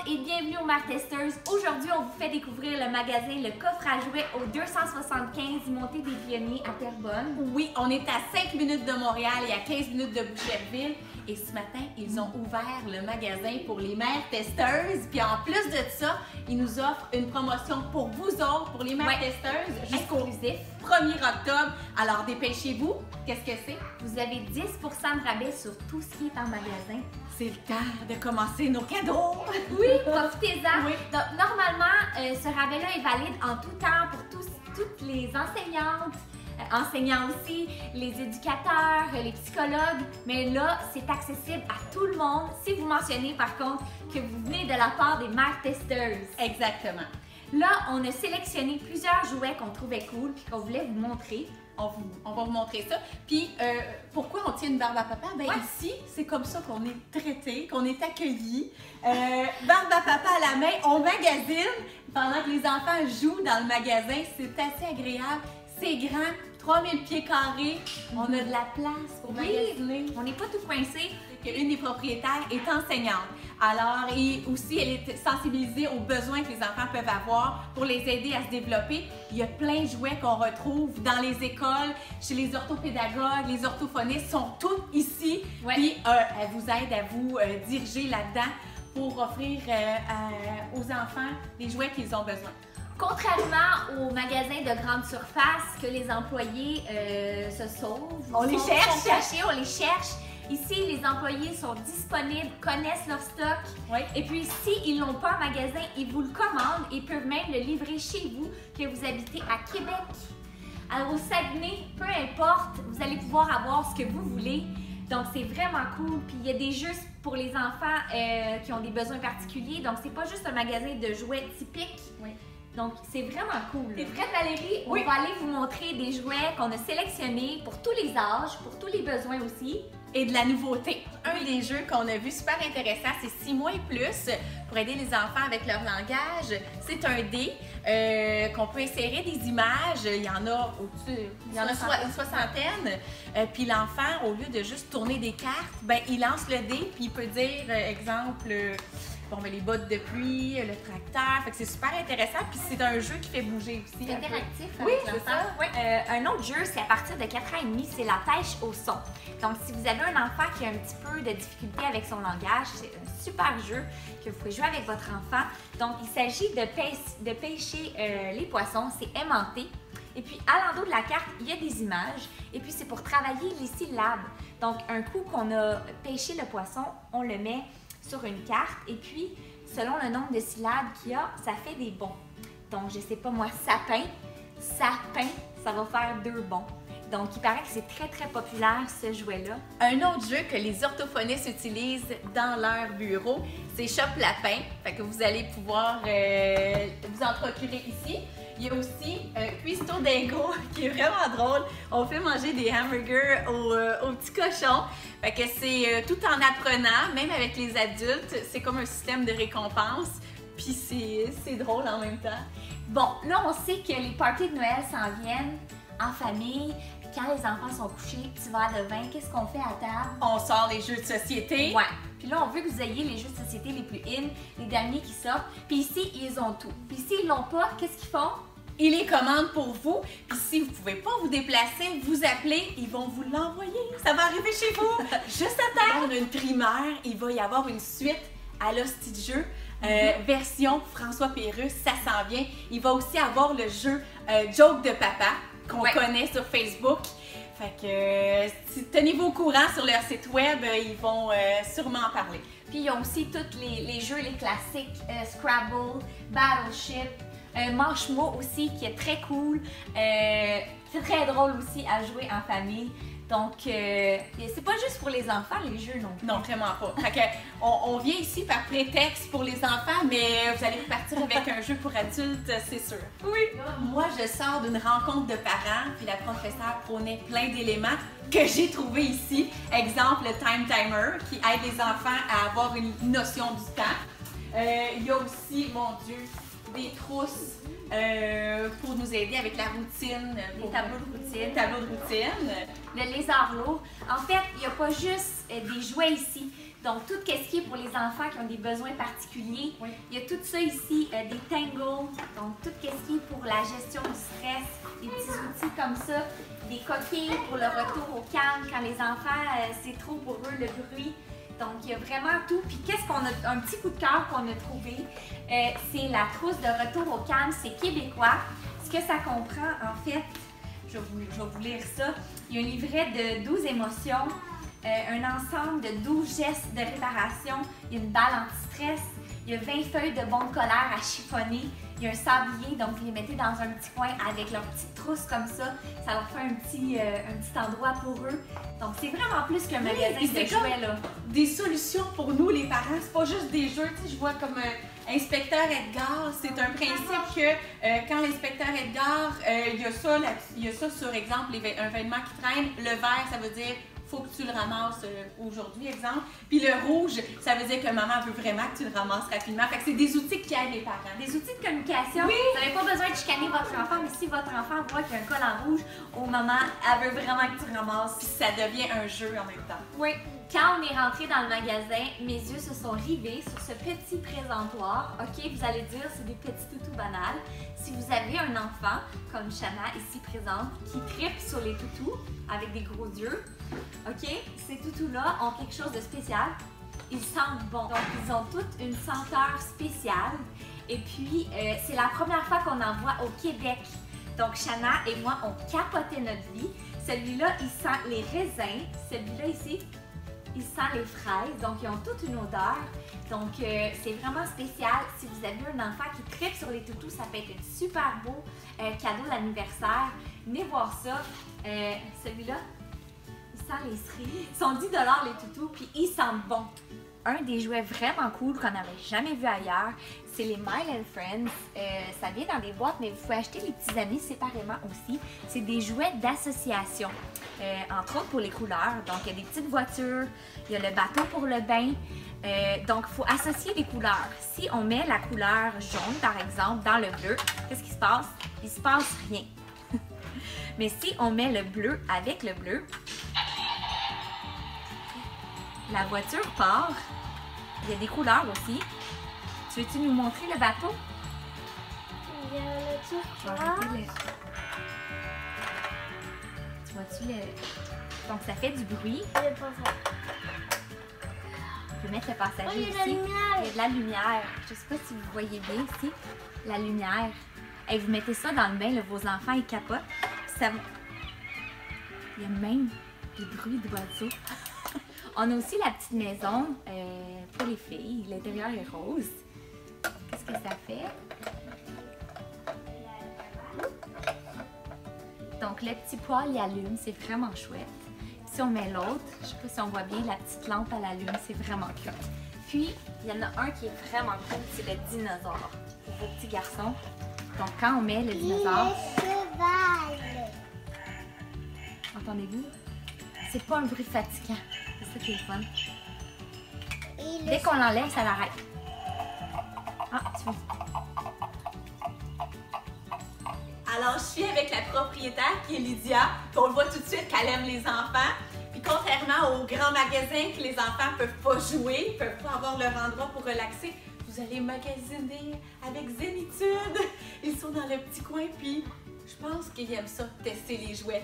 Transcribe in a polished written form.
et bienvenue au Mère Testeuse. Aujourd'hui, on vous fait découvrir le magasin Le Coffre à Jouets au 275 Montée des Pionniers à Terrebonne. Oui, on est à 5 minutes de Montréal et à 15 minutes de Boucherville. Et ce matin, ils ont ouvert le magasin pour les mères testeuses. Puis en plus de ça, ils nous offrent une promotion pour vous autres, pour les mères testeuses, jusqu'au 1er octobre. Alors dépêchez-vous. Qu'est-ce que c'est? Vous avez 10 de rabais sur tout ce qui est en magasin. C'est le temps de commencer nos cadeaux! Oui, profitez-en! Oui. Donc, normalement, ce rabais-là est valide en tout temps pour toutes les enseignantes, enseignants aussi, les éducateurs, les psychologues. Mais là, c'est accessible à tout le monde si vous mentionnez par contre que vous venez de la part des mères testeuses. Exactement. Là, on a sélectionné plusieurs jouets qu'on trouvait cool et qu'on voulait vous montrer. On va vous montrer ça. Puis, pourquoi on tient une barbe à papa? Ben ici, c'est comme ça qu'on est traité, qu'on est accueilli. Barbe à papa à la main, on magasine pendant que les enfants jouent dans le magasin. C'est assez agréable. C'est grand, 3000 pieds carrés. On a de la place pour magasiner. On n'est pas tout coincé. Une des propriétaires est enseignante. Alors, et aussi, elle est sensibilisée aux besoins que les enfants peuvent avoir pour les aider à se développer. Il y a plein de jouets qu'on retrouve dans les écoles, chez les orthopédagogues, les orthophonistes sont toutes ici. Ouais. Puis, elle vous aide à vous diriger là-dedans pour offrir aux enfants les jouets qu'ils ont besoin. Contrairement aux magasins de grande surface que les employés se sauvent, on les cherche, sont cachés, on les cherche. Ici, les employés sont disponibles, connaissent leur stock. Oui. Et puis, s'ils ne l'ont pas en magasin, ils vous le commandent et peuvent même le livrer chez vous, que vous habitez à Québec. Alors, au Saguenay, peu importe, vous allez pouvoir avoir ce que vous voulez. Donc, c'est vraiment cool. Puis, il y a des jeux pour les enfants qui ont des besoins particuliers. Donc, c'est pas juste un magasin de jouets typique. Oui. Donc, c'est vraiment cool. T'es prête, Valérie? Oui. On va aller vous montrer des jouets qu'on a sélectionnés pour tous les âges, pour tous les besoins aussi. Et de la nouveauté. Un des jeux qu'on a vu super intéressant, c'est 6 mois et plus pour aider les enfants avec leur langage. C'est un dé qu'on peut insérer des images. Il y en a au-dessus, il y en a une soixantaine. Puis l'enfant, au lieu de juste tourner des cartes, ben il lance le dé puis il peut dire, exemple, bon, ben, les bottes de pluie, le tracteur. Fait que c'est super intéressant. Puis c'est un jeu qui fait bouger aussi. C'est interactif. Oui, c'est ça. Oui. Un autre jeu, c'est à partir de 4 ans et demi, c'est la pêche au son. Donc, si vous avez un enfant qui a un petit peu de difficulté avec son langage, c'est un super jeu que vous pouvez jouer avec votre enfant. Donc, il s'agit de pêcher les poissons. C'est aimanté. Et puis, à l'endos de la carte, il y a des images. Et puis, c'est pour travailler les syllabes. Donc, un coup qu'on a pêché le poisson, on le met sur une carte et puis selon le nombre de syllabes qu'il y a, ça fait des bons. Donc je sais pas moi, sapin, ça va faire 2 bons. Donc il paraît que c'est très très populaire ce jouet-là. Un autre jeu que les orthophonistes utilisent dans leur bureau, c'est Chope Lapin. Fait que vous allez pouvoir vous en procurer ici. Il y a aussi Cuistot Dingo qui est vraiment drôle. On fait manger des hamburgers aux petits cochons. Fait que c'est tout en apprenant, même avec les adultes, c'est comme un système de récompense. Puis c'est drôle en même temps. Bon, là on sait que les parties de Noël s'en viennent en famille. Puis quand les enfants sont couchés, petit verre de vin, qu'est-ce qu'on fait à table? On sort les jeux de société. Ouais. Puis là, on veut que vous ayez les jeux de société les plus in, les derniers qui sortent. Puis ici, ils ont tout. Puis s'ils l'ont pas, qu'est-ce qu'ils font? Ils les commandent pour vous. Puis si vous ne pouvez pas vous déplacer, vous appelez, ils vont vous l'envoyer. Ça va arriver chez vous. Juste à temps. Dans une primaire, il va y avoir une suite à l'hostie de jeu. Version François Pérusse, ça s'en vient. Il va aussi avoir le jeu Joke de papa qu'on connaît sur Facebook. Fait que tenez-vous au courant sur leur site web, ils vont sûrement en parler. Puis ils ont aussi tous les jeux, les classiques, Scrabble, Battleship, Manche-Mot aussi qui est très cool. C'est très drôle aussi à jouer en famille. Donc, c'est pas juste pour les enfants, les jeux non plus. Non, vraiment pas. Fait que, on vient ici par prétexte pour les enfants, mais vous allez repartir avec un jeu pour adultes, c'est sûr. Oui. Moi, je sors d'une rencontre de parents, puis la professeure prônait plein d'éléments que j'ai trouvés ici. Exemple, le Time Timer, qui aide les enfants à avoir une notion du temps. Il y a aussi, mon Dieu, des trousses pour nous aider avec la routine, les tableaux de routine. Tableau de routine. Le lézard lourd. En fait, il n'y a pas juste des jouets ici. Donc, tout ce qui est pour les enfants qui ont des besoins particuliers. Oui. Il y a tout ça ici, des tangles, donc tout ce qui est pour la gestion du stress, des petits outils comme ça, des coquilles pour le retour au calme quand les enfants, c'est trop pour eux le bruit. Donc, il y a vraiment tout. Puis, qu'est-ce qu'on a, un petit coup de cœur qu'on a trouvé, c'est la trousse de retour au calme, c'est québécois. Ce que ça comprend, en fait, je vais vous lire ça. Il y a un livret de 12 émotions, un ensemble de 12 gestes de réparation, il y a une balle anti-stress, il y a 20 feuilles de bombe colère à chiffonner, il y a un sablier, donc vous les mettez dans un petit coin avec leur petite trousse comme ça leur fait un petit endroit pour eux. Donc c'est vraiment plus qu'un magasin de jouets là. Des solutions pour nous les parents, c'est pas juste des jeux, tu sais, je vois comme Inspecteur Edgar, c'est un principe que quand l'inspecteur Edgar, il y a ça sur exemple, un vêtement qui traîne, le vert ça veut dire faut que tu le ramasses aujourd'hui, exemple. Puis le rouge, ça veut dire que maman veut vraiment que tu le ramasses rapidement. Fait que c'est des outils qui aident les parents. Des outils de communication. Oui. Vous n'avez pas besoin de chicaner votre enfant, mais si votre enfant voit qu'il y a un col en rouge, au moment, elle veut vraiment que tu ramasses. Puis ça devient un jeu en même temps. Oui. Quand on est rentré dans le magasin, mes yeux se sont rivés sur ce petit présentoir. OK, vous allez dire, c'est des petits toutous banals. Si vous avez un enfant, comme Shanna ici présente, qui tripe sur les toutous avec des gros yeux, OK, ces toutous-là ont quelque chose de spécial. Ils sentent bon. Donc, ils ont toutes une senteur spéciale. Et puis, c'est la première fois qu'on en voit au Québec. Donc, Shanna et moi, on capotait notre vie. Celui-là, il sent les raisins. Celui-là ici, il sent les fraises. Donc, ils ont toute une odeur. Donc, c'est vraiment spécial. Si vous avez un enfant qui tripe sur les toutous, ça peut être un super beau cadeau d'anniversaire. Venez voir ça. Celui-là, il sent les cerises. Ils sont 10 $ les toutous, puis ils sentent bon. Un des jouets vraiment cool qu'on n'avait jamais vu ailleurs, c'est les Mile & Friends. Ça vient dans des boîtes, mais vous pouvez acheter les petits amis séparément aussi. C'est des jouets d'association, entre autres pour les couleurs. Donc, il y a des petites voitures, il y a le bateau pour le bain. Donc, il faut associer les couleurs. Si on met la couleur jaune, par exemple, dans le bleu, qu'est-ce qui se passe? Il se passe rien. Mais si on met le bleu avec le bleu, la voiture part. Il y a des couleurs aussi. Tu veux-tu nous montrer le bateau? Il y a le turquoise. Tu vois-tu le... Donc, ça fait du bruit. Le passager. Je peux mettre le passager il y a ici. la lumière. Il y a de la lumière. Je ne sais pas si vous voyez bien ici. La lumière. Et vous mettez ça dans le bain, là, vos enfants, ils capotent. Ça... Il y a même des bruits d'oiseaux. On a aussi la petite maison pour les filles. L'intérieur est rose. Qu'est-ce que ça fait? Donc, le petit poêle, il allume. C'est vraiment chouette. Si on met l'autre, je ne sais pas si on voit bien, la petite lampe, elle allume. C'est vraiment cute. Puis, il y en a un qui est vraiment cool. C'est le dinosaure. Pour vos petits garçons. Donc, quand on met le dinosaure... Le cheval. Entendez-vous? C'est pas un bruit fatigant. C'est ça qui est le fun. Et Dès qu'on l'enlève, ça l'arrête. Ah, tu vois. Alors, je suis avec la propriétaire qui est Lydia, puis on le voit tout de suite qu'elle aime les enfants. Puis contrairement aux grands magasins que les enfants peuvent pas jouer, peuvent pas avoir leur endroit pour relaxer, vous allez magasiner avec Zénitude. Ils sont dans le petit coin, puis je pense qu'ils aiment ça, tester les jouets.